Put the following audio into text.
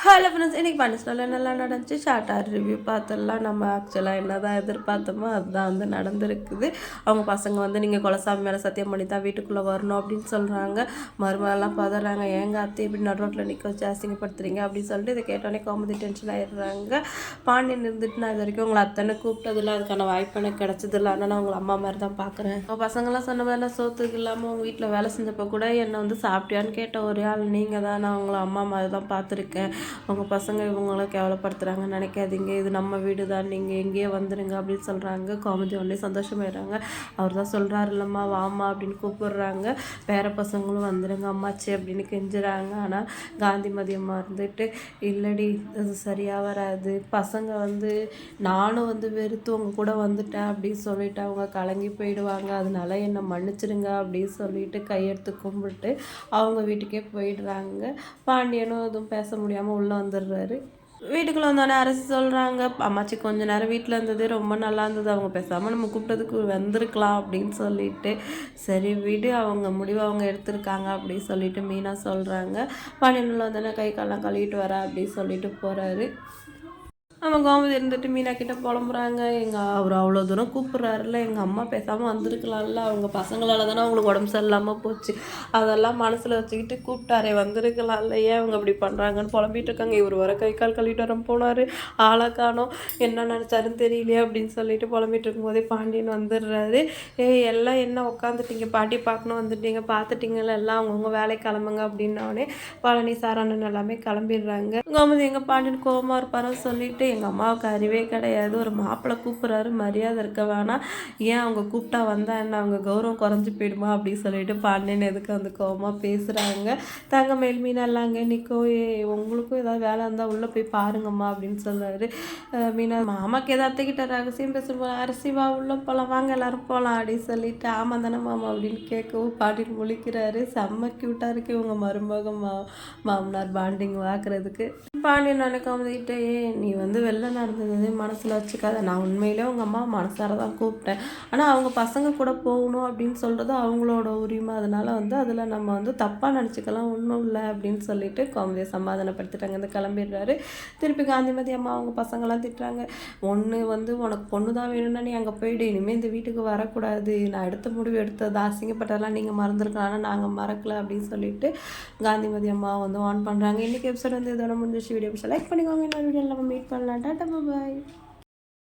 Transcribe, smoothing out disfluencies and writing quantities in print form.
Hello friends, இன்னைக்கு பனிஷ்னல் என்னெல்லாம் நடந்துச்சு ஷார்ட்டாக ரிவ்யூ பார்த்துடலாம். நம்ம ஆக்சுவலாக என்ன தான் எதிர்பார்த்தோமோ அதுதான் வந்து நடந்திருக்குது. அவங்க பசங்க வந்து நீங்கள் குலசாமி மேலே சத்தியம் பண்ணி தான் வீட்டுக்குள்ளே வரணும் அப்படின்னு சொல்கிறாங்க. மருமகள்லாம் பதறாங்க, ஏங்க அத்தை இப்படி நடு ரோட்டில் நிற்க வச்சு அசிங்கப்படுத்துறீங்க அப்படின்னு சொல்லிட்டு இதை கேட்டோடனே கோமதி டென்ஷன் ஆயிடுறாங்க. பாண்டியன் இருந்துட்டு நான் இது வரைக்கும் உங்களை அத்தனை கூப்பிட்டதில்ல, அதுக்கான வாய்ப்பு எனக்கு கிடச்சதில்ல, ஆனால் நான் உங்களை அம்மா மாதிரி தான் பார்க்குறேன். அவங்க பசங்களாம் சொன்ன மாதிரி நான் சோத்துக்கு இல்லாமல் உங்கள் வீட்டில் வேலை செஞ்சப்போ கூட என்னை வந்து சாப்பிட்டியான்னு கேட்ட ஒரே ஆள் நீங்கள் தான். நான் உங்களை அம்மா மாதிரி தான் பார்த்துருக்கேன். அவங்க பசங்க இவங்கள கேவலப்படுத்துகிறாங்கன்னு நினைக்காதீங்க, இது நம்ம வீடு தான், நீங்கள் எங்கேயே வந்துடுங்க அப்படின்னு சொல்கிறாங்க. காமெடி ஒன்றே சந்தோஷமாயிடுறாங்க. அவர் தான் சொல்கிறாரு இல்லைம்மா வாமா அப்படின்னு கூப்பிடுறாங்க. பேர பசங்களும் வந்துடுங்க அம்மாச்சி அப்படின்னு கெஞ்சுறாங்க. ஆனால் காந்திமதி அம்மா இருந்துட்டு இல்லடி அது சரியாக வராது, பசங்க வந்து நானும் வந்து வெறுத்து உங்க கூட வந்துட்டேன் அப்படின்னு சொல்லிட்டு அவங்க கலங்கி போயிடுவாங்க, அதனால என்னை மன்னிச்சிடுங்க அப்படின்னு சொல்லிட்டு கையெடுத்து கும்பிட்டு அவங்க வீட்டுக்கே போயிடுறாங்க. பாண்டியனும் எதுவும் பேச முடியாமல் உள்ளே வந்துடுறாரு. வீட்டுக்குள்ளே வந்தோடனே அரசி சொல்கிறாங்க, அம்மாச்சி கொஞ்ச நேரம் வீட்டில் இருந்தது ரொம்ப நல்லா இருந்தது, அவங்க பேசாமல் நம்ம கூப்பிட்டதுக்கு வந்திருக்கலாம் அப்படின்னு சொல்லிட்டு சரி விடு, அவங்க முடிவு அவங்க எடுத்திருக்காங்க அப்படின்னு சொல்லிட்டு மீனா சொல்கிறாங்க. பாண்டியன் உள்ள வந்தோடனே கை காலெலாம் கழுவிட்டு வர அப்படின்னு சொல்லிட்டு போகிறாரு. அவன் கோமதி இருந்துட்டு மீனா கிட்ட புலம்புறாங்க, அவர் அவ்வளோ தூரம் கூப்பிட்றாருல, எங்கள் அம்மா பேசாமல் வந்திருக்கலாம்ல, அவங்க பசங்களால் தானே அவங்களுக்கு உடம்பு சரியில்லாமல் போச்சு, அதெல்லாம் மனசில் வச்சுக்கிட்டு கூப்பிட்டாரே வந்திருக்கலாம்ல, ஏன் அவங்க அப்படி பண்ணுறாங்கன்னு புலம்பிட்டு இருக்காங்க. இவர் வர கை கால் கழுவிட்டு வர போனார், ஆளாக காணோம், என்ன நினச்சாருன்னு தெரியலையே அப்படின்னு சொல்லிட்டு புலம்பிட்டு இருக்கும்போதே பாண்டியன் வந்துடுறாரு. எல்லாம் என்ன உட்காந்துட்டீங்க, பாட்டி பார்க்கணும் வந்துட்டீங்க, பார்த்துட்டீங்கல்ல, எல்லாம் அவங்கவுங்க வேலைக்கு கிளம்புங்க அப்படின்னோடனே பழனி சாரானன் எல்லாமே கிளம்பிடுறாங்க. கோமதி எங்கள் பாண்டியன் கோவமாக இருப்பாரோ சொல்லிட்டு எங்கள் அம்மாவுக்கு அறிவே கிடையாது, ஒரு மாப்பிள்ளை கூப்பிட்றாரு மரியாதை இருக்க வேணாம், ஏன் அவங்க கூப்பிட்டா வந்தால் என்ன அவங்க கௌரவம் குறைஞ்சி போயிடுமா அப்படின்னு சொல்லிட்டு பாண்டியன் எதுக்கு வந்து கோவமாக பேசுகிறாங்க. தங்க மேல் மீனா இல்லாங்க நிற்கோ, உங்களுக்கும் ஏதாவது வேலை இருந்தால் உள்ளே போய் பாருங்கம்மா அப்படின்னு சொல்கிறாரு. மீனா மாமாக்கு ஏதாவது அத்தைக்கிட்ட ரகசியம் பேசும்போது அரிசிவா உள்ளே போகலாம் வாங்க எல்லாரும் போகலாம் அப்படின்னு சொல்லிட்டு ஆமாம் தானே மாமா அப்படின்னு கேட்கவும் பாண்டியன் முழிக்கிறாரு. செம்ம க்யூட்டாக இருக்குது இவங்க மருமக மாமனார் பாண்டிங் பார்க்குறதுக்கு. பாண்டியன் நினைக்க வந்துக்கிட்டே, நீ வந்து வெளில நடந்தது மனசில் வச்சுக்காத, நான் உண்மையிலே அவங்க அம்மா மனசார தான் கூப்பிட்டேன், ஆனால் அவங்க பசங்க கூட போகணும் அப்படின்னு சொல்கிறது அவங்களோட உரிமை, அதனால் வந்து அதில் நம்ம வந்து தப்பாக நினச்சிக்கலாம், ஒன்றும் இல்லை அப்படின்னு சொல்லிட்டு கோமதியை சமாதானப்படுத்திட்டாங்க. இந்த கிளம்பிடுறாரு. திருப்பி காந்திமதி அம்மா அவங்க பசங்களாம் திட்டுறாங்க, ஒன்று வந்து உனக்கு பொண்ணு தான் வேணும்னா நீ அங்கே போயிடு, இனிமேல் இந்த வீட்டுக்கு வரக்கூடாது, நான் எடுத்த முடிவு எடுத்தது அசிங்கப்பட்டதெல்லாம் நீங்கள் மறந்துருக்கலாம், ஆனால் நாங்கள் மறக்கலை அப்படின்னு சொல்லிட்டு காந்திமதி அம்மா வந்து ஆன் பண்ணுறாங்க. இன்றைக்கி எபிசோட் வந்து இதோட முடிஞ்சிச்சு. வீடியோ லைக் பண்ணிக்கோங்க, இன்னொரு வீடியோவில் நம்ம மீட் பண்ணலாம். டாடா பாய்.